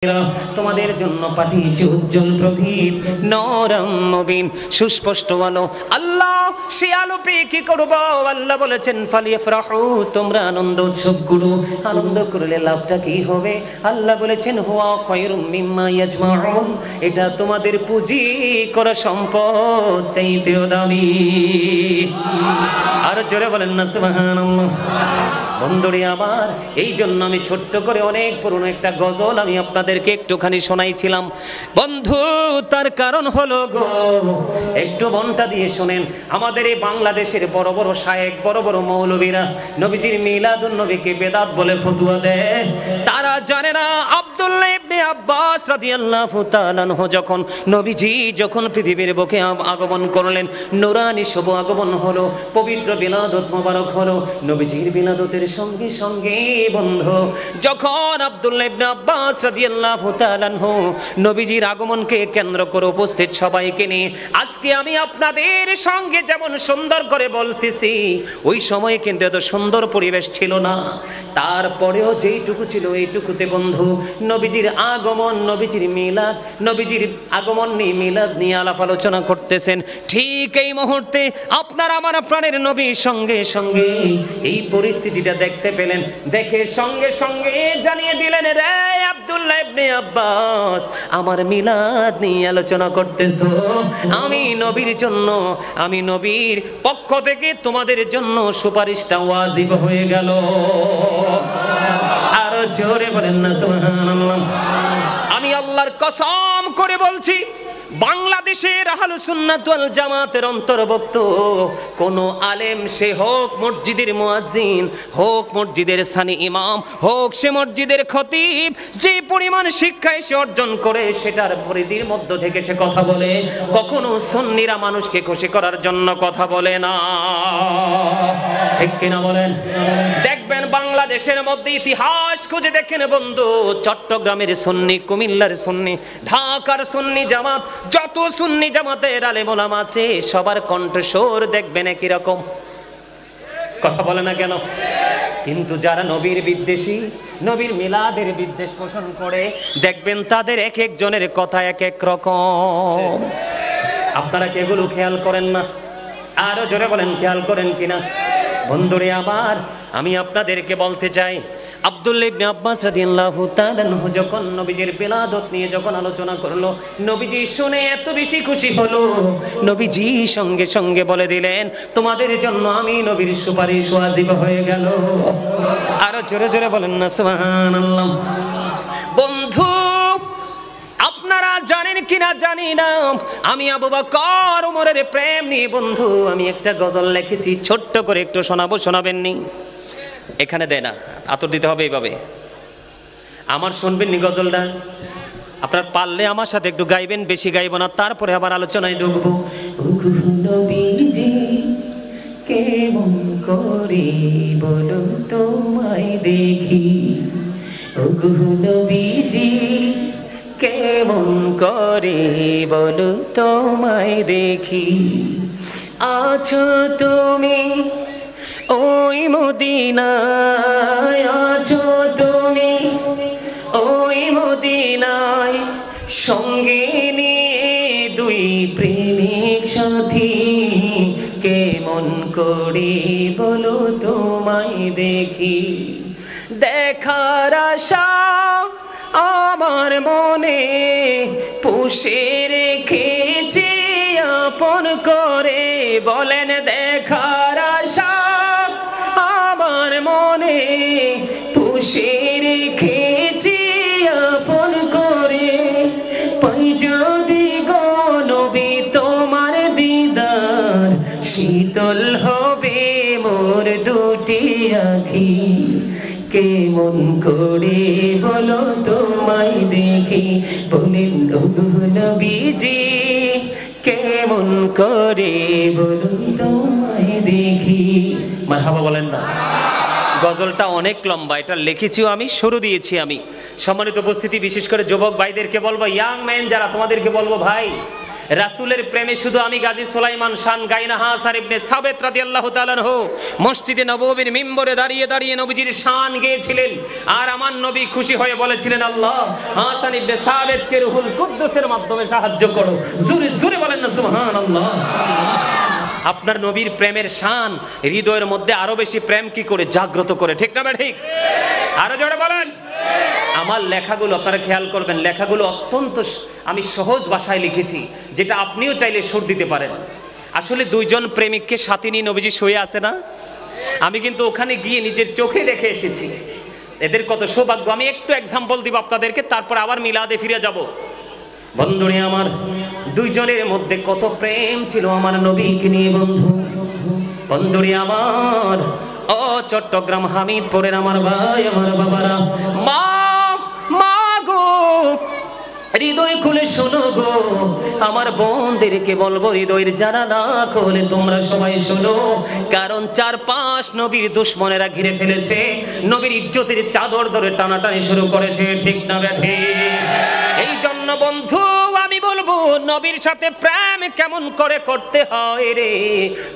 তোমাদের জন্য পাঠিয়েছি উজ্জ্বল প্রদীপ নরম মুবিন সুস্পষ্ট আলো। আল্লাহ সে আলো পেয়ে কি করব? আল্লাহ বলেছেন ফালিয়াফরাহু, তোমরা আনন্দ উৎসব করো। আনন্দ করলে লাভটা কি হবে? আল্লাহ বলেছেন হুয়া খায়রুম মিম্মা ইয়াজমাউন, এটা তোমাদের পুঁজি করা সম্পদ চাইতেও দামি। আর জোরে বলেন না সুবহানাল্লাহ। বন্ধুরে আমার, এই জন্য আমি ছোট্ট করে অনেক পুরনো একটা গজল আমি আপনাদেরকে একটুখানি শোনাইছিলাম বন্ধু। তার কারণ হলো গো, একটু মনটা দিয়ে শোনেন। আমাদের এই বাংলাদেশের বড় বড় শায়েখ, বড় বড় মৌলবীরা নবীজির মিলাদুন নবীকে বেদাত বলে ফতোয়া দেয়। তারা জানে না আব্দুল্লাহ ইবনে আব্বাস রাদিয়াল্লাহু তাআলা আনহু যখন পৃথিবীর বুকে আগমন করলেন, নূরানি শুভ আগমন হলো, পবিত্র বিলাদত মোবারক হলো। নবীজির বিলাদতের সঙ্গে সঙ্গে বন্ধু, যখন আব্দুল্লাহ ইবনে আব্বাস রাদিয়াল্লাহু তাআলা আনহু নবীজির আগমনকে কেন্দ্র করে উপস্থিত সবাইকে নিয়ে আজকে আমি আপনাদের সঙ্গে যেমন সুন্দর করে বলতেছি, ওই সময়ে কিন্তু এত সুন্দর পরিবেশ ছিল না। তারপরেও যেইটুকু ছিল এইটুকুতে বন্ধু নবীজির আগমন, নবীজির মিলাদ, নবীজির আগমন নিয়ে মিলাদ নিয়ে আলাপ আলোচনা করতেছেন। ঠিক এই মুহূর্তে আপনার আমার প্রাণের নবীর সঙ্গে সঙ্গে এই পরিস্থিতিটা দেখতে পেলেন। দেখে সঙ্গে সঙ্গে জানিয়ে দিলেন, রে আব্দুল্লাহ ইবনে আব্বাস, আমার মিলাদ নিয়ে আলোচনা করতেছো। আমি নবীর জন্য, আমি নবীর পক্ষ থেকে তোমাদের জন্য সুপারিশটা ওয়াজিব হয়ে গেল। আরো জোরে বলেন না সুবহানাল্লাহ। আমি আল্লাহর কসম করে বলছি, বাংলাদেশের আহলুস সুন্নাত ওয়াল জামাতের অন্তর্ভুক্ত কোন আলেম, সে হোক মসজিদের মুয়াজ্জিন, হোক মসজিদের সানি ইমাম, হোক সে মসজিদের খতিব, যে পরিমাণ শিক্ষা সে অর্জন করে সেটার পরিধির মধ্য থেকে সে কথা বলে। কখনো সুন্নিরা মানুষকে খুশি করার জন্য কথা বলে না, ঠিক কিনা বলেন? দেখবেন বাংলাদেশের মধ্যে ইতিহাস খুঁজে দেখেন বন্ধু, চট্টগ্রামের সুন্নি, কুমিল্লার সুন্নি, ঢাকার সুন্নি জামাত, যত সুন্নি জামাতের আলেম ওলামা আছে সবার কণ্ঠস্বর দেখবেন একই রকম। কথা বলে না কেন? কিন্তু যারা নবীর বিদ্বেষী, নবীর মিলাদের বিদ্বেষ পোষণ করে, দেখবেন তাদের এক একজনের কথা এক এক রকম। আপনারা কি এগুলো খেয়াল করেন না? আরো জোরে বলেন, খেয়াল করেন কিনা? বন্ধুরে আমার, আমি আপনাদেরকে বলতে চাই, আব্দুল্লাহ ইবনে আব্বাস রাদিয়াল্লাহু তাআলা আনহু যখন নবীজির বিলাদত নিয়ে যখন আলোচনা করলো, নবীজি শুনে এত বেশি খুশি হলো, নবীজি সঙ্গে সঙ্গে বলে দিলেন, তোমাদের জন্য আমি নবীর সুপারিশ ওয়াজিব হয়ে গেল। আরো জোরে জোরে বলেন না সুবহানাল্লাহ। বন্ধু, আপনারা জানেন কিনা জানি না, আমি আবু বকর ওমরের প্রেম নিয়ে বন্ধু আমি একটা গজল লিখেছি, ছোট্ট করে একটু শোনাবো, শোনাবেন নি? এখানে দেয় না, আতর দিতে হবে এইভাবে। আমার শুনবেন নি গজলটা? আপনার পারলে আমার সাথে একটু গাইবেন, বেশি গাইব না, তারপরে আবার আলোচনায় ঢুকবো। নবীজি কেমন করে বলো তোমায় দেখি, ওগো নবীজি কেমন করে বলো তোমায় দেখি, আছো তুমি ওই মদিনায়, আছো তুমি ওই মদিনায়, সঙ্গে নিয়ে দুই প্রেমিক সাথী, কেমন করে বলো তোমায় দেখি, দেখার আশা আমার মনে পুষে রেখেছি আপন করে, বলেন দেখার আশা আমার মনে পুষে রেখেছি আপন করে, পাই যদি গো নবী তোমার দিদার, শীতল হবে মোর দুটি আঁখি, কেমন করে বলো তোমায় দেখি, বলেন ওগো নবীজি কেমন করে বলো তোমায় দেখি। মারহাবা বলেন না? গজলটা অনেক লম্বা, এটা লিখেছিও আমি, শুরু দিয়েছি আমি। সম্মানিত উপস্থিতি, বিশেষ করে যুবক ভাইদেরকে বলবো, ইয়াং ম্যান যারা, তোমাদেরকে বলবো ভাই, রাসূলের প্রেমে শুধু আমি গাজী সুলাইমান শান গাই না, হাসান ইবনে সাবিত রাদিয়াল্লাহু তাআলা আনহু মসজিদে নববীর মিম্বরে দাঁড়িয়ে দাঁড়িয়ে নবীজির শান গেয়েছিলেন। আর আমার নবী খুশি হয়ে বলেছিলেন, আল্লাহ হাসান ইবনে সাবিতকে রূহুল কুদ্দুসের মাধ্যমে সাহায্য করো। জোরে জোরে বলেন না সুবহানাল্লাহ। আপনার নবীর প্রেমের শান হৃদয়ের মধ্যে আরো বেশি প্রেম কি করে জাগ্রত করে, ঠিক না ঠিক? আরো জোরে বলেন। আমার লেখাগুলো আপনারা খেয়াল করবেন, লেখাগুলো অত্যন্ত আমি সহজ ভাষায় লিখেছি, যেটা আপনিও চাইলে সুর দিতে পারেন। আসলে দুইজন প্রেমিককে সাথে নিয়ে নবীজি শুয়ে আছে না, আমি কিন্তু ওখানে গিয়ে নিজের চোখে দেখে এসেছি। এদের কত সৌভাগ্য। আমি একটু এক্সাম্পল দিব আপনাদেরকে, তারপর আবার মিলাদে ফিরে যাব। বন্ধুরে আমার, দুইজনের মধ্যে কত প্রেম ছিল আমার নবীকে নিয়ে। বন্ধুরে আমার, ও চট্টগ্রাম হামিদপুরের আমার ভাই, আমার বাবারা, মা গো হৃদয় খুলে শোনো গো, আমার বোনদেরকে বলবো হৃদয়ের জানালা খুলে তোমরা সবাই শোনো। কারণ 4-5 নবীর দুশমনেরা ঘিরে ফেলেছে, নবীর ইজ্জতের চাদর ধরে টানাটানি শুরু করেছে, ঠিক না ব্যাধি? এই জন্য বন্ধু আমি বলবো, নবীর সাথে প্রেম কেমন করে করতে হয় রে।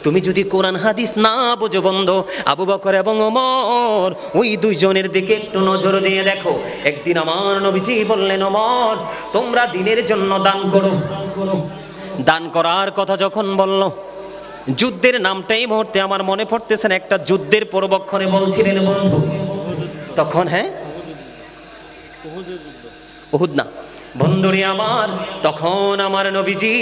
তুমি যদি কোরআন হাদিস না বুঝো বন্ধু, আবু বকর এবং ওমর ওই দুইজনের দিকে একটু নজর দিয়ে দেখো। একদিন আমার নবীজি বললেন, ওমর তোমরা দিনের জন্য দান করো। দান করার কথা যখন বলল, যুদ্ধের নামটাই মুহূর্তে আমার মনে পড়তেছেন, একটা যুদ্ধের পূর্বক্ষণে বলছিলেন বন্ধু, তখন হ্যাঁ উহুদ না বন্ধুরে আমার, তখন আমার নবীজি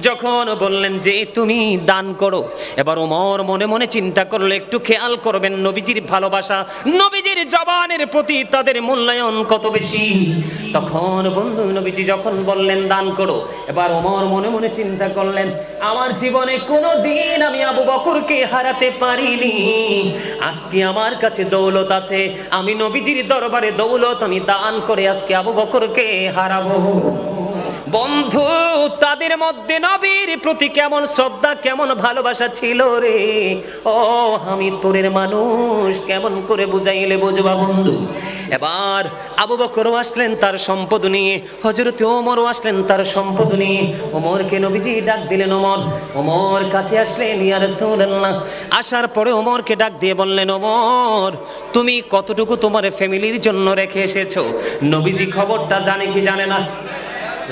যখন বললেন যে তুমি দান করো, এবার ওমর মনে মনে চিন্তা করলো, একটু খেয়াল করবেন নবীজির ভালোবাসা, নবীজির জবানের প্রতি তাদের মূল্যায়ন কত বেশি। তখন বন্ধু নবীজি যখন বললেন দান করো, এবার ওমর মনে মনে চিন্তা করলেন, আমার জীবনে কোনো দিন আমি আবু বকরকে হারাতে পারিনি, আজকে আমার কাছে দৌলত আছে, আমি নবীজির দরবারে দৌলত আমি দান করে আজকে আবু বকরকে হারাবো। বন্ধু তাদের মধ্যে নবীর প্রতি কেমন শ্রদ্ধা, কেমন ভালোবাসা ছিল রে। ও হামিদপুরের মানুষ, কেমন করে বুঝাইলে বুঝবা বন্ধু। এবার আবু বকরও আসলেন তার সম্পদ নিয়ে, হযরত ওমরও আসলেন তার সম্পদ নিয়ে। ওমরকে নবীজি ডাক দিলেন, ওমর কাছে আসলেন, ইয়া রাসূলুল্লাহ। আসার পরে ওমরকে ডাক দিয়ে বললেন, ওমর তুমি কতটুকু তোমার ফ্যামিলির জন্য রেখে এসেছো? নবীজি খবরটা জানে কি জানে না?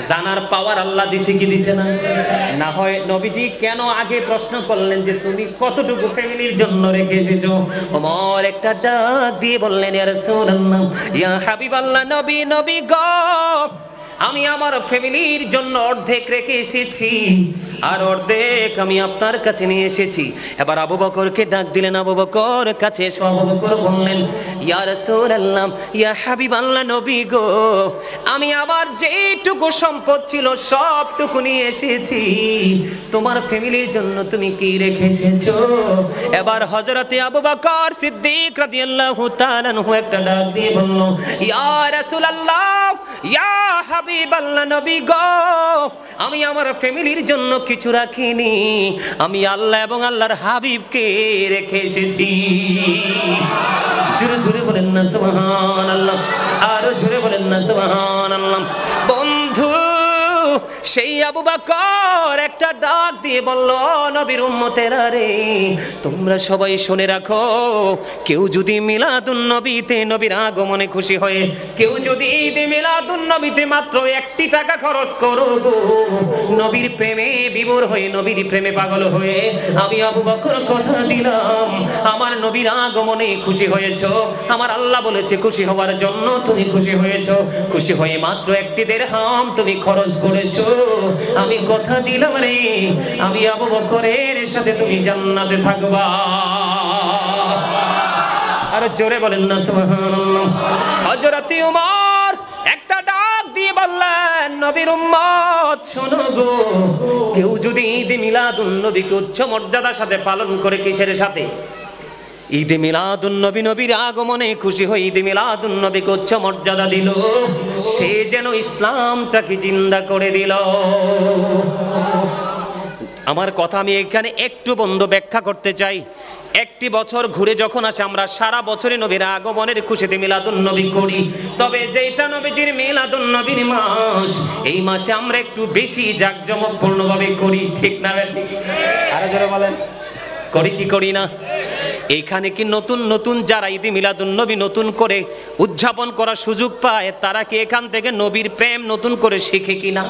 জানার পাওয়ার আল্লাহ দিছে কি দিছে না? না হয় নবীজি কেন আগে প্রশ্ন করলেন যে তুমি কতটুকু ফ্যামিলির জন্য রেখে এসেছো? ওমর একটা ডাক দিয়ে বললেন, ইয়া রাসূলুল্লাহ, ইয়া হাবিবাল্লাহ, নবী গো, আমি আমার ফ্যামিলির জন্য অর্ধেক রেখে এসেছি, আর অর্ধেক আমি আপনার কাছে নিয়ে এসেছি। এবার আবু বকরকে ডাক দিলেন, আবু বকর কাছে এসে আবু বকর বললেন, ইয়া রাসূলুল্লাহ, ইয়া হাবিবাল্লাহ, নবী গো, আমি আমার যেটুকু সম্পদ ছিল সবটুকু নিয়ে এসেছি, তোমার ফ্যামিলির জন্য তুমি কি রেখে এসেছো? এবার হযরতে আবু বকর সিদ্দিক রাদিয়াল্লাহু তাআলা আনহু একটা ডাক দিয়ে বলল, ইয়া রাসূলুল্লাহ, ইয়া হাবিবাল্লাহ, নবী গো, আমি আমার ফ্যামিলির জন্য কিছু রাখিনি, আমি আল্লাহ এবং আল্লাহর হাবিবকে রেখে এসেছি। জোরে জোরে বলেন না সুবহানাল্লাহ, আরো জোরে বলেন না সুবহানাল্লাহ। বন্ধু সেই আবু বকর একটা ডাক দিয়ে বলল, নবীর উম্মতেরা রে, তোমরা সবাই শুনে রাখো, কেউ যদি মিলাদুন নবীতে নবীর আগমনে খুশি হয়ে, কেউ যদি ঈদে মিলাদুন নবীতে মাত্র 1 টাকা খরচ করো, নবীর প্রেমে বিভোর হয়ে, নবীর প্রেমে পাগল হয়ে, আমি আবু বকর কথা দিলাম, আমার নবীর আগমনে খুশি হয়েছো, আমার আল্লাহ বলেছে খুশি হওয়ার জন্য, তুমি খুশি হয়েছো, খুশি হয়ে মাত্র 1 দিরহাম তুমি খরচ করেছো, আমি কথা দিলাম রে, আমি আবু বকরের সাথে তুমি জান্নাতে থাকবা। আর জোরে বলেন না সুবহানাল্লাহ। হযরত ওমর একটা ডাক দিয়ে বললেন, নবীর উম্মত শোনো গো, কেউ যদি ঈদ মিলাদুন নবীকে উচ্চ মর্যাদার সাথে পালন করে, কিসের সাথে? ঈদে মিলাদুন নবী, নবীর আগমনে খুশি হয়ে ঈদে মিলাদুন নবীকে উচ্চ মর্যাদা দিল, সে যেন ইসলামটাকে জিন্দা করে দিল। আমার কথা আমি এখানে একটু বন্ধু ব্যাখ্যা করতে চাই। একটি বছর ঘুরে যখন আসে, আমরা সারা বছরই নবীর আগমনের খুশিতে মিলাদুন নবী করি, তবে যেটা নবীজির মিলাদুন নবীর মাস, এই মাসে আমরা একটু বেশি জাঁকজমকপূর্ণভাবে করি, ঠিক না? আরো জোরে বলেন, করি কি করি না? এইখানে কি নতুন নতুন যারা ঈদে মিলাদুন নবী নতুন করে উদযাপন করার সুযোগ পায়, তারা কি এখান থেকে নবীর প্রেম নতুন করে শিখে কিনা?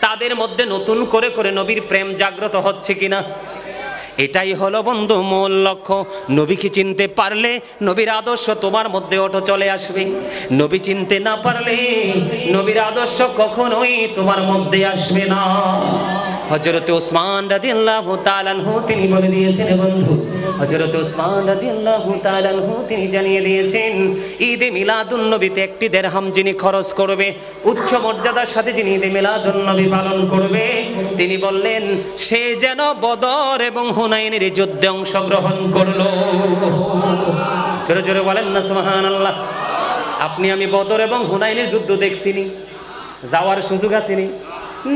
তাদের মধ্যে নতুন করে করে নবীর প্রেম জাগ্রত হচ্ছে কিনা? এটাই হলো বন্ধু মূল লক্ষ্য। নবীকে চিনতে পারলে নবীর আদর্শ তোমার মধ্যে অটো চলে আসবে। নবী চিনতে না পারলে নবীর আদর্শ কখনোই তোমার মধ্যে আসবে না। হযরত ওসমান রাদিয়াল্লাহু তাআলা আনহু তিনি বলে দিয়েছেন বন্ধু, হযরত ওসমান রাদিয়াল্লাহু তাআলা আনহু তিনি জানিয়ে দিয়েছেন, ঈদে মিলাদুন নবীতে একটি দিরহাম যিনি খরচ করবে, উচ্চ মর্যাদার সাথে যিনি ঈদে মিলাদুন নবী পালন করবে, তিনি বললেন সে যেন বদর এবং হুনাইনের যুদ্ধে অংশগ্রহণ করলো। জোরে জোরে বলেন না সুবহানাল্লাহ। আপনি আমি বদর এবং হুনাইনের যুদ্ধ দেখছিনি, যাওয়ার সুযোগ আসেনি?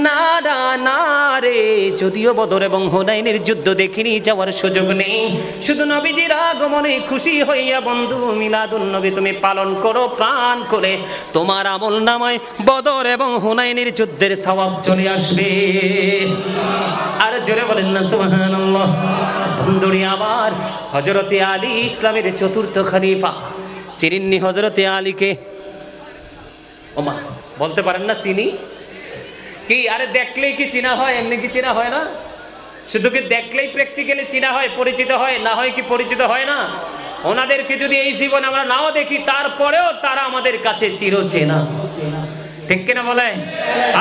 না না না রে, যদিও বদর এবং হুনাইনের যুদ্ধ দেখিনি, যাওয়ার সুযোগ নেই, শুধু নবীজির আগমনে খুশি হইয়া বন্ধু মিলাদুন নবী তুমি পালন করো প্রাণ করে, তোমার আমল নামায় বদর এবং হুনাইনের যুদ্ধের সওয়াব চলে আসবে। আর জোরে বলেন না সুবহানাল্লাহ। বন্ধুরি আমার, হযরতে আলী ইসলামের চতুর্থ খলিফা, চিনেননি হযরতে আলীকে? ওমা বলতে পারেন না চিনি কি? আরে দেখলেই কি চিনা হয়? এমনি কি চিনা হয় না? শুধু কি দেখলেই প্র্যাকটিক্যালি চিনা হয়, পরিচিত হয়? না হয় কি পরিচিত হয় না? ওনাদেরকে যদি এই জীবন আমরা নাও দেখি, তারপরেও তারা আমাদের কাছে চিরচেনা, ঠিক কিনা বলে?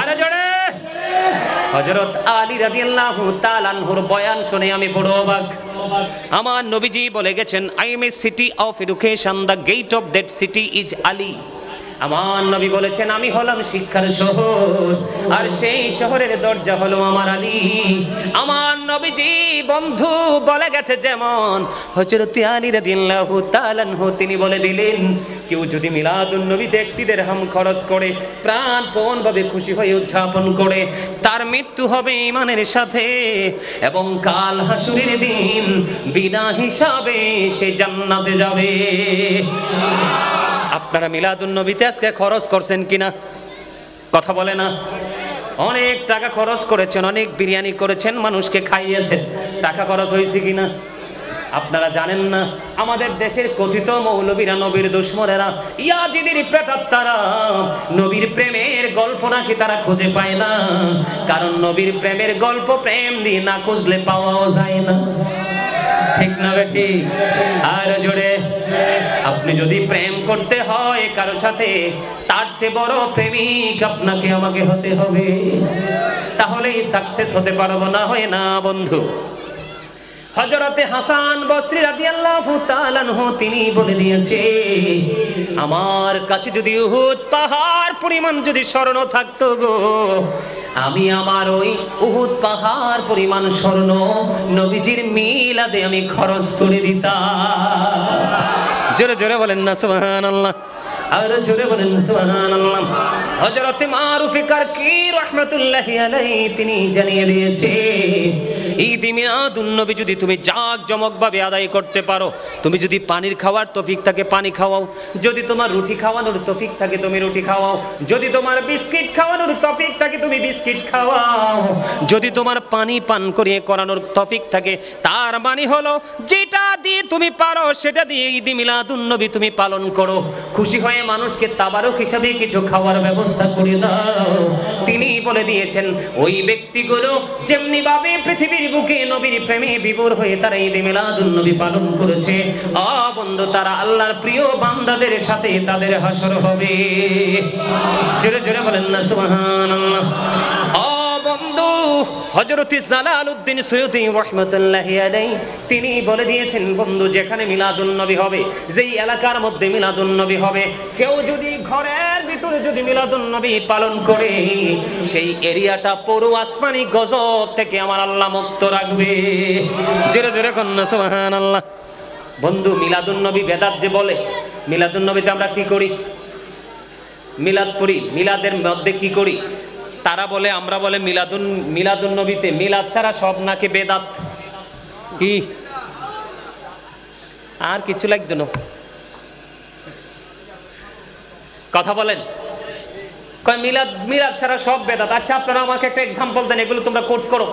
আরে জোরে। হযরত আলী রাদিয়াল্লাহু তাআলা আনহুর বয়ান শুনে আমি বড় অবাক। আমার নবীজি বলে গেছেন, I am a city of education, the gate of that city is Ali. আমার নবী বলেছেন আমি হলাম শিক্ষার শহর, আর সেই শহরের দরজা হলো আমার আলী। আমার নবীজি বন্ধু বলে গেছে যেমন, হযরত আলী রাদিয়াল্লাহু তাআলা আনহু তিনি বলে দিলেন, কেউ যদি মিলাদুন নবীতে একটি দিরহাম খরচ করে প্রাণপণ ভাবে খুশি হয়ে উদযাপন করে, তার মৃত্যু হবে ঈমানের সাথে, এবং কাল হাসরের দিন বিনা হিসাবে সে জান্নাতে যাবে। আপনারা মিলাদুন নবীতে আজকে খরচ করছেন কিনা? কথা বলে না? অনেক টাকা খরচ করেছেন, অনেক বিরিয়ানি করেছেন, মানুষকে খাইয়েছেন, টাকা খরচ হয়েছে কিনা? আপনারা জানেন না, আমাদের দেশের কথিত মৌলবীরা, নবীর দুশমনেরা, ইয়াজিদের প্রেতাত্মারা নবীর প্রেমের গল্প নাকি তারা খুঁজে পায় না, কারণ নবীর প্রেমের গল্প প্রেম দিয়ে না খুঁজলে পাওয়াও যায় না, ঠিক না বেঠি? আর জোরে, আপনি যদি প্রেম করতে হয় কারো সাথে, তার চেয়ে বড় প্রেমিক আপনাকে আমাকে হতে হবে, তাহলেই সাকসেস হতে পারবো, না হয় না বন্ধু। হযরতে হাসান বসরি রাদিয়াল্লাহু তাআলা আনহু তিনি বলে দিয়েছে, আমার কাছে যদি উহুদ পাহাড় পরিমাণ যদি স্বর্ণ থাকতো গো, আমি আমার ওই উহুদ পাহাড় পরিমাণ স্বর্ণ নবীজির মিলাদে আমি খরচ করে দিতাম। জোরে জোরে বলেন না সুবহানাল্লাহ। আর জোরে বলেন সুবহানাল্লাহ। হযরতে মারুফ কারকি রাহমাতুল্লাহি আলাইহি তিনি জানিয়ে দিয়েছে, ঈদ মিলাদুন নবী যদি তুমি জাঁকজমকভাবে আদায় করতে পারো, তুমি যদি পানির খাওয়ার তৌফিক থাকে পানি খাওয়াও, যদি তোমার রুটি খাওয়ানোর তৌফিক থাকে তুমি রুটি খাওয়াও, যদি তোমার বিস্কিট খাওয়ানোর তৌফিক থাকে তুমি বিস্কিট খাওয়াও, যদি তোমার পানি পান করিয়ে করানোর তৌফিক থাকে, তার মানে হলো যেটা দিয়ে তুমি পারো সেটা দিয়ে ঈদ মিলাদুন নবী তুমি পালন করো। খুশি হয়ে মানুষকে তাবারক হিসাবে কিছু খাওয়ার ব্যবস্থা করে দাও। তিনি বলে দিয়েছেন, ওই ব্যক্তিগুলো যেমনি ভাবে পৃথিবীর বুকে নবীর প্রেমে বিভোর হয়ে তারা ঈদ মিলাদুন নবী পালন করেছে, বন্ধু তারা আল্লাহর প্রিয় বান্দাদের সাথে তাদের হাসর হবে। জোরে জোরে বলেন না সুবহানাল্লাহ। বন্ধু হযরত জালালউদ্দিন সৈয়দী রাহমাতুল্লাহি আলাইহি তিনি বলে দিয়েছেন, বন্ধু যেখানে মিলাদুন নবী হবে, যেই এলাকার মধ্যে মিলাদুন নবী হবে, কেউ যদি ঘরের ভিতরে যদি মিলাদুন নবী পালন করে, সেই এরিয়াটা পুরো আসমানি গজব থেকে আমার আল্লাহ মুক্ত রাখবে। জোরে জোরে কন্না সুবহানাল্লাহ। বন্ধু মিলাদুন নবী বেদাত যে বলে, মিলাদুন নবীতে আমরা কি করি? মিলাদ পড়ি। মিলাদের মধ্যে কি করি? তারা বলে, আমরা বলে মিলাদুন নবীতে মিলাদ ছাড়া সব নাকি বেদাত। কি আর কিছু লাগতো না, কথা বলেন। কয় মিলাদ ছাড়া সব বেদাত। আচ্ছা আপনারা আমাকে একটা এক্সাম্পল দেন, এগুলো তোমরা কোট করো।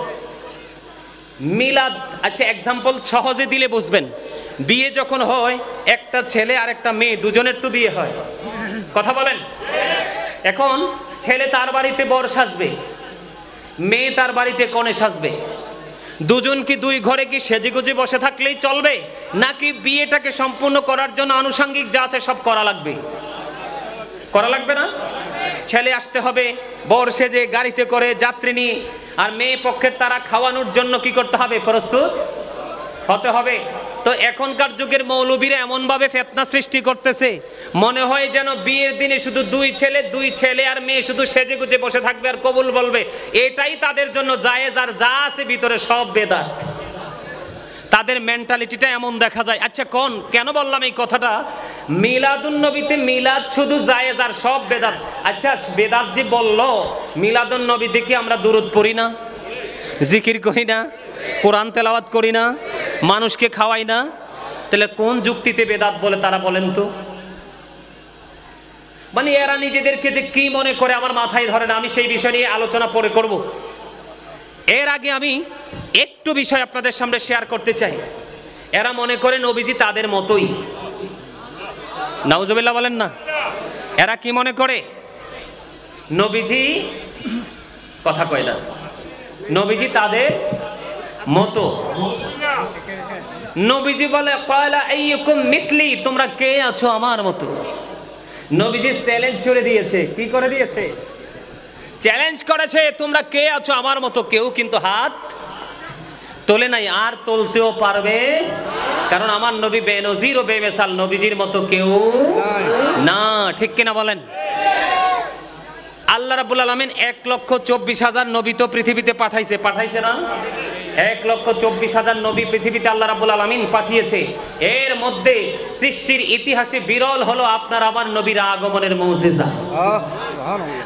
মিলাদ, আচ্ছা এক্সাম্পল সহজে দিলে বুঝবেন। বিয়ে যখন হয়, একটা ছেলে আর একটা মেয়ে দুজনের তো বিয়ে হয়, কথা বলেন। এখন ছেলে তার বাড়িতে বর সাজবে, মেয়ে তার বাড়িতে কনে সাজবে। দুজন কি দুই ঘরে কি সেজেগুজে বসে থাকলেই চলবে, নাকি বিয়েটাকে সম্পূর্ণ করার জন্য আনুষঙ্গিক যা আছে সব করা লাগবে? করা লাগবে না? ছেলে আসতে হবে বর সেজে গাড়িতে করে যাত্রী নিয়ে, আর মেয়ে পক্ষের তারা খাওয়ানোর জন্য কি করতে হবে? প্রস্তুত হতে হবে। তো এখনকার যুগের মৌলবীরা এমন ভাবে ফিতনা সৃষ্টি করতেছে, মনে হয় যেন বিয়ের দিনে শুধু দুই ছেলে আর মেয়ে শুধু সেজে গুজে বসে থাকবে আর কবুল বলবে, এটাই তাদের জন্য জায়েজ, আর যা আছে ভিতরে সব বেদাত। তাদের মেন্টালিটিটা এমন দেখা যায়। আচ্ছা কেন বললাম এই কথাটা? মিলাদুন নবীতে মিলাদ শুধু জায়েজ আর সব বেদাত। আচ্ছা বেদাত যে বললো, মিলাদুন নবীতে কি আমরা দুরূদ পড়ি না, জিকির করি না, কোরআন তেলাওয়াত করি না, মানুষকে খাওয়াই না? তাহলে কোন যুক্তিতে বেদাত বলে তারা বলেন তো? মানে এরা নিজেদেরকে যে কি মনে করে আমার মাথায় ধরে না। আমি সেই বিষয় নিয়ে আলোচনা পরে করব। এর আগে আমি একটু বিষয় আপনাদের সামনে শেয়ার করতে চাই। এরা মনে করে নবীজি তাদের মতোই। নাউজুবিল্লাহ বলেন না। এরা কি মনে করে? নবীজি, কথা কয় না, নবীজি তাদের মতো। নবীজি বলে ক্বালা আইয়ুকুম মিথলি, তোমরা কে আছো আমার মতো। নবীজি চ্যালেঞ্জ ছুড়ে দিয়েছে। কি করে দিয়েছে? চ্যালেঞ্জ করেছে, তোমরা কে আছো আমার মতো। কেউ কিন্তু হাত তোলে নাই, আর তুলতেও পারবে, কারণ আমার নবী বেনজির ও বেমিসাল, নবীজির মতো কেউ না। ঠিক কিনা বলেন? আল্লাহ রাব্বুল আলামিন 1,24,000 নবী তো পৃথিবীতে পাঠাইছে না? 1,24,000 নবী পৃথিবীতে আল্লাহ রাব্বুল আলামিন পাঠিয়েছে। এর মধ্যে সৃষ্টির ইতিহাসে বিরল হলো আপনার আমার নবীর আগমনের মুজিজা।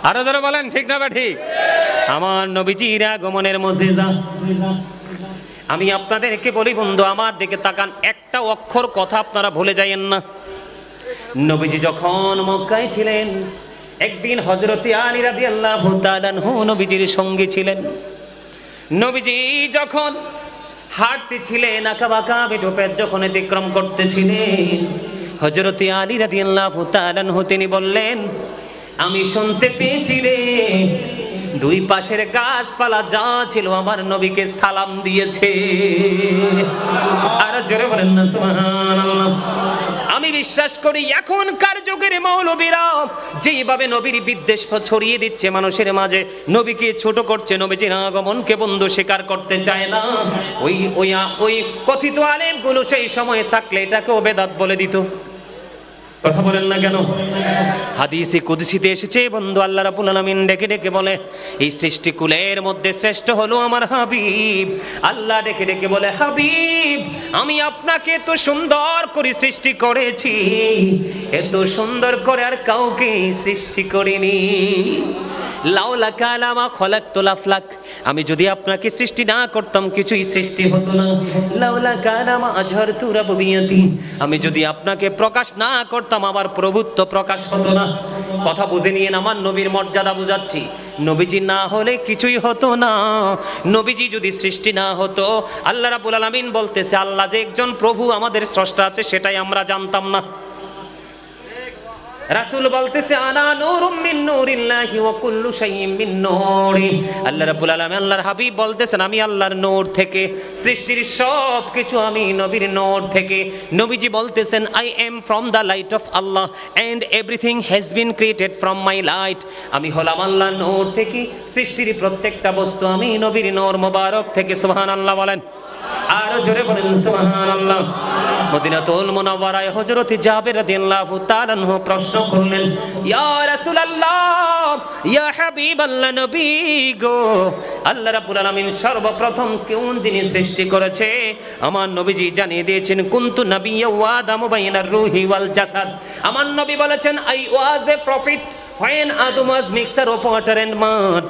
আরো যারা বলেন ঠিক না? ঠিক। আমার নবীজির আগমনের মুজিজা। আমি আপনাদেরকে বলি বন্ধু, আমার দিকে তাকান, একটা অক্ষর কথা আপনারা ভুলে যাইয়েন না। নবীজি যখন মক্কায় ছিলেন, একদিন হযরত আলী রাদিয়াল্লাহু তাআলা আনহু নবীজির সঙ্গী ছিলেন। নবীজি যখন হাঁটতেছিলেন, আঁকাবাঁকা বেটুপেট যখন অতিক্রম করতেছিলেন, হযরত আলী রাদিয়াল্লাহু তাআলা আনহু তিনি বললেন, আমি শুনতে পেয়েছি রে, দুই পাশের গাছপালা যা ছিল আমার নবীকে সালাম দিয়েছে। আর জোরে বলেন না সুবহানাল্লাহ। আমি বিশ্বাস করি এখনকার যুগের মৌলবীরা যেভাবে নবীর বিদ্বেষ ছড়িয়ে দিচ্ছে মানুষের মাঝে, নবীকে ছোট করছে, নবীজির আগমনকে বন্ধু স্বীকার করতে চায় না, ওই কথিত আলেমগুলো সেই সময় থাকলে এটাকেও বেদাত বলে দিত। কথা বলেন না কেন? হাদিসে কুদসিতে এসেছে বন্ধু, আল্লাহ রাব্বুল আলামিন ডেকে ডেকে বলে, এই সৃষ্টিকুলের মধ্যে শ্রেষ্ঠ হলো আমার হাবিব। আল্লাহ ডেকে ডেকে বলে, হাবিব আমি আপনাকে এত সুন্দর করে সৃষ্টি করেছি, এত সুন্দর করে আর কাউকে সৃষ্টি করিনি। লাউলা কালামা খলাকতুল আফলাক, আমি যদি আপনাকে সৃষ্টি না করতাম কিছুই সৃষ্টি হতো না। লাউলা কালামা আজহারতু রাব্বিয়াতি, আমি যদি আপনাকে প্রকাশ না করতাম আমার প্রভুত্ব প্রকাশ হতো না। কথা বুঝে নিয়ে আমার নবীর মর্যাদা বুঝাচ্ছি। নবীজি না হলে কিছুই হতো না। নবীজি যদি সৃষ্টি না হতো, আল্লাহ রাব্বুল আলামিন বলতেছে, আল্লাহ যে একজন প্রভু আমাদের স্রষ্টা আছে সেটাই আমরা জানতাম না। রাসূল বলতেছে, আনা নূরুম মিন নূরিল্লাহি ওয়া কুল্লু শাইইন মিন নূরি। আল্লাহ রাব্বুল আলামিন, আল্লাহর হাবিব বলতেছেন, আমি আল্লাহর নূর থেকে, সৃষ্টির সব কিছু আমি নবীর নূর থেকে। নবীজি বলতেছেন, I am from the light of Allah and everything has been created from my light. আমি হলাম আল্লাহর নূর থেকে, সৃষ্টির প্রত্যেকটা বস্তু আমি নবীর নূর মোবারক থেকে। সুবহানাল্লাহ বলেন, আরো জোরে বলেন সুবহানাল্লাহ। মদিনাতুল মুনাওয়ারায় হযরত জাবের রাদিয়াল্লাহু তাআলা আনহু প্রশ্ন করলেন, ইয়া রাসূলুল্লাহ, ইয়া হাবিবাল্লাহ, নবী গো, আল্লাহ রাব্বুল আলামিন সর্বপ্রথম কোন জিনিস সৃষ্টি করেছে? আমার নবীজি জানিয়ে দিয়েছেন, কুনতু নাবিয়্যা ওয়া আদামু বাইনার রূহি ওয়াল জাসাদ। আমার নবী বলেছেন, I was A profit when Adam was mixture of water and mud.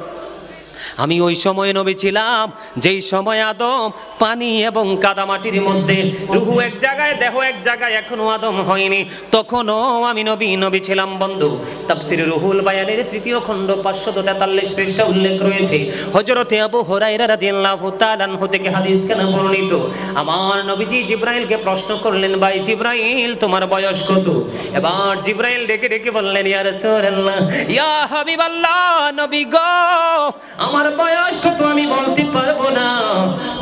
আমি ওই সময় নবী ছিলাম যেই সময় আদম পানি এবং কাদামাটির মধ্যে, রুহু এক জায়গায় দেহ এক জায়গায়, এখনো আদম হয়নি, তখনও আমি নবী ছিলাম। বন্ধু, তাফসীর রুহুল বায়ানের 3য় খণ্ড 543 পৃষ্ঠা উল্লেখ রয়েছে, হযরতে আবু হুরায়রা রাদিয়াল্লাহু তাআলা আনহু থেকে হাদিস কেন বর্ণিত। আমার নবীজি জিবরাইলকে প্রশ্ন করলেন, ভাই জিবরাইল তোমার বয়স কত? এবার জিবরাইল ডেকে ডেকে বললেন, ইয়া রাসূলুল্লাহ, ইয়া হাবিবাল্লাহ, নবী গো, আমার বয়স কত আমি বলতে পারবো না,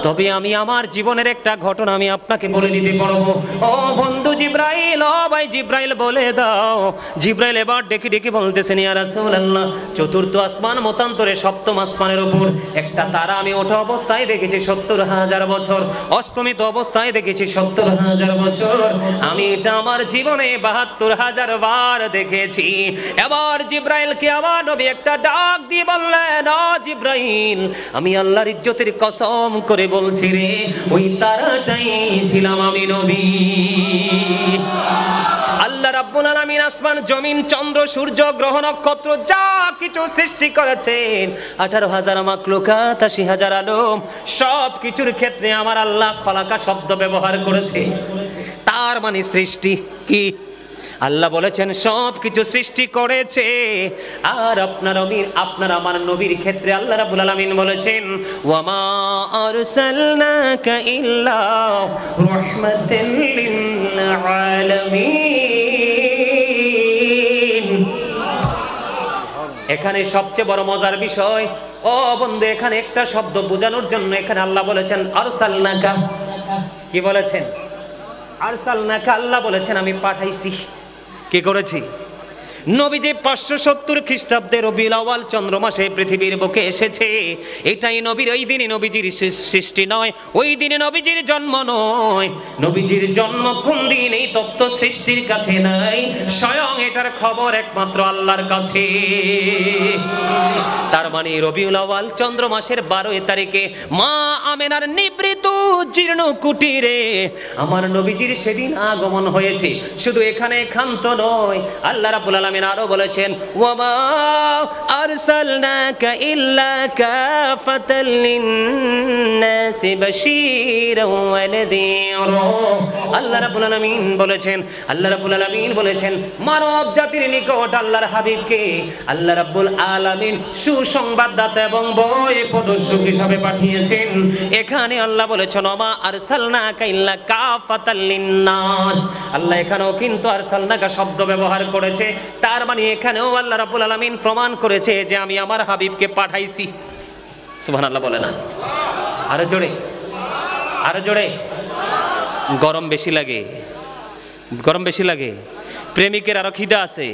তবে আমি আমার জীবনের একটা ঘটনা আমি আপনাকে বলে দিতে পারবো। ও বন্ধু জিবরাইল, ও ভাই জিবরাইল বলে দাও। জিবরাইল এবার ডেকে ডেকে বলতেছেন, ইয়া রাসূলুল্লাহ, 4র্থ আসমান মতান্তরে 7ম আসমানের উপর একটা তারা আমি ওঠা অবস্থায় দেখেছি 70,000 বছর, অস্তমিত অবস্থায় দেখেছি 70,000 বছর, আমি এটা আমার জীবনে 72,000 বার দেখেছি। এবার জিবরাইলকে আমার নবী একটা ডাক দিয়ে বললেন, ও জিবরাইল, আমি আল্লাহর ইজ্জতের কসম করে বলছি রে, ওই তারাটাই ছিলাম আমি নবী। আল্লাহ রাব্বুল আলামিন আসমান, জমিন, চন্দ্র, সূর্য, গ্রহ, নক্ষত্র যা কিছু সৃষ্টি করেছেন, 18,000 মাখলুকাত, 80,000 আলম, সব কিছুর ক্ষেত্রে আমার আল্লাহ খলাকা শব্দ ব্যবহার করেছে। তার মানে সৃষ্টি কি? আল্লাহ বলেছেন সব কিছু সৃষ্টি করেছে। আর আপনার আমার নবীর ক্ষেত্রে আল্লাহ রাব্বুল আলামিন বলেছেন, ওয়ামা আরসালনাকা ইল্লা রাহমাতাল লিল আলামিন। এখানে সবচেয়ে বড় মজার বিষয়, ও বন্ধু, এখানে একটা শব্দ বোঝানোর জন্য এখানে আল্লাহ বলেছেন আরসালনাকা। কি বলেছেন? আরসালনাকা। আল্লাহ বলেছেন আমি পাঠাইছি। কি করেছি? নবীজি 570 খ্রিস্টাব্দে রবিউল আউয়াল চন্দ্র মাসে পৃথিবীর বুকে এসেছে। এটাই নবীর, ওই দিনে নবীজির সৃষ্টি নয়, ওই দিনে নবীজির জন্ম নয়। নবীজির জন্ম কোন দিন এই তত্ত্ব সৃষ্টির কাছে নাই, স্বয়ং এটার খবর একমাত্র আল্লাহর কাছে। তার মানে রবিউল আউয়াল চন্দ্র মাসের 12 তারিখে মা আমেনার নিবৃত জীর্ণ কুটিরে আমার নবীজির সেদিন আগমন হয়েছে। শুধু এখানে ক্ষান্ত নয়, আল্লাহ রাব্বুল আলামিন আরো বলেছেন, ওয়ামা আরসালনাকা ইল্লা কাফাতাল লিন্নাসি বাশীরাও ওয়া নাযীরা। আল্লাহ রাব্বুল আলামিন বলেছেন মানব জাতির নিকট আল্লাহর হাবিবকে আল্লাহ রাব্বুল আলামিন সুসংবাদদাতা এবং ভয় প্রদর্শক হিসেবে পাঠিয়েছেন। এখানে আল্লাহ বলেছেন, ওয়ামা আরসালনাকা ইল্লা কাফাতাল লিন্নাস। আল্লাহ এখানেও কিন্তু আরসালনাকা শব্দ ব্যবহার করেছে। তার মানে এখানেও আল্লাহ রাব্বুল আলামিন প্রমাণ করেছে যে আমি আমার হাবিবকে পাঠাইছি। সুবহানাল্লাহ বলে না? আরো জোরে, আরো জোরে। গরম বেশি লাগে, গরম বেশি লাগে। প্রেমিকের আরো খিদা আছে,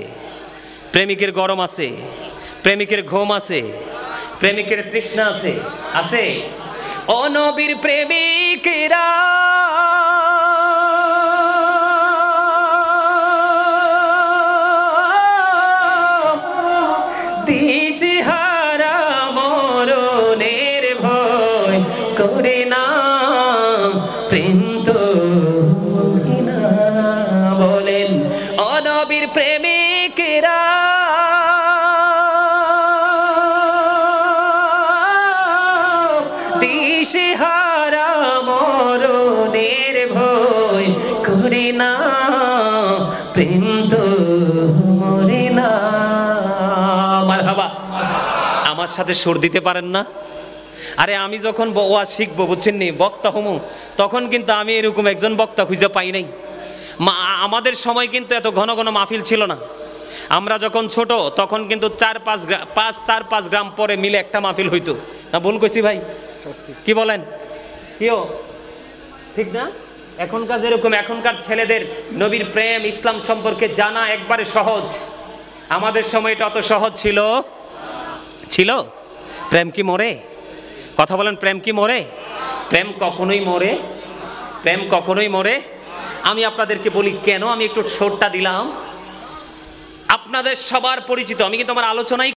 প্রেমিকের গরম আছে, প্রেমিকের ঘুম আছে, প্রেমিকের তৃষ্ণা আছে, আছে। ও নবীর প্রেমিকেরা দিশেহারা মরণের ভয় করে না, প্রেম তো কিনা। বলেন ও নবীর প্রেমিকেরা দিশেহারা মরণের ভয় করে না, প্রেম তো মরে না। মারহাবা। আমার সাথে সুর দিতে পারেন না? আরে আমি যখন ওয়াজ শিখবো, বুঝছেন নি, বক্তা হমু, তখন কিন্তু আমি এরকম একজন বক্তা খুঁজে পাই নাই। আমাদের সময় কিন্তু এত ঘন ঘন মাহফিল ছিল না। আমরা যখন ছোট তখন কিন্তু 4-5 গ্রাম পরে মিলে একটা মাহফিল হইতো না। ভুল কইছি ভাই? কি বলেন? কিও ঠিক না? এখনকার যেরকম এখনকার ছেলেদের নবীর প্রেম ইসলাম সম্পর্কে জানা একবারে সহজ। আমাদের সময়টা অত সহজ ছিল? প্রেম কি মরে? কথা বলেন, প্রেম কি মরে? প্রেম কখনোই মরে, প্রেম কখনোই মরে। আমি আপনাদেরকে বলি কেন আমি একটু শর্টটা দিলাম। আপনাদের সবার পরিচিত, আমি কিন্তু আমার আলোচনায়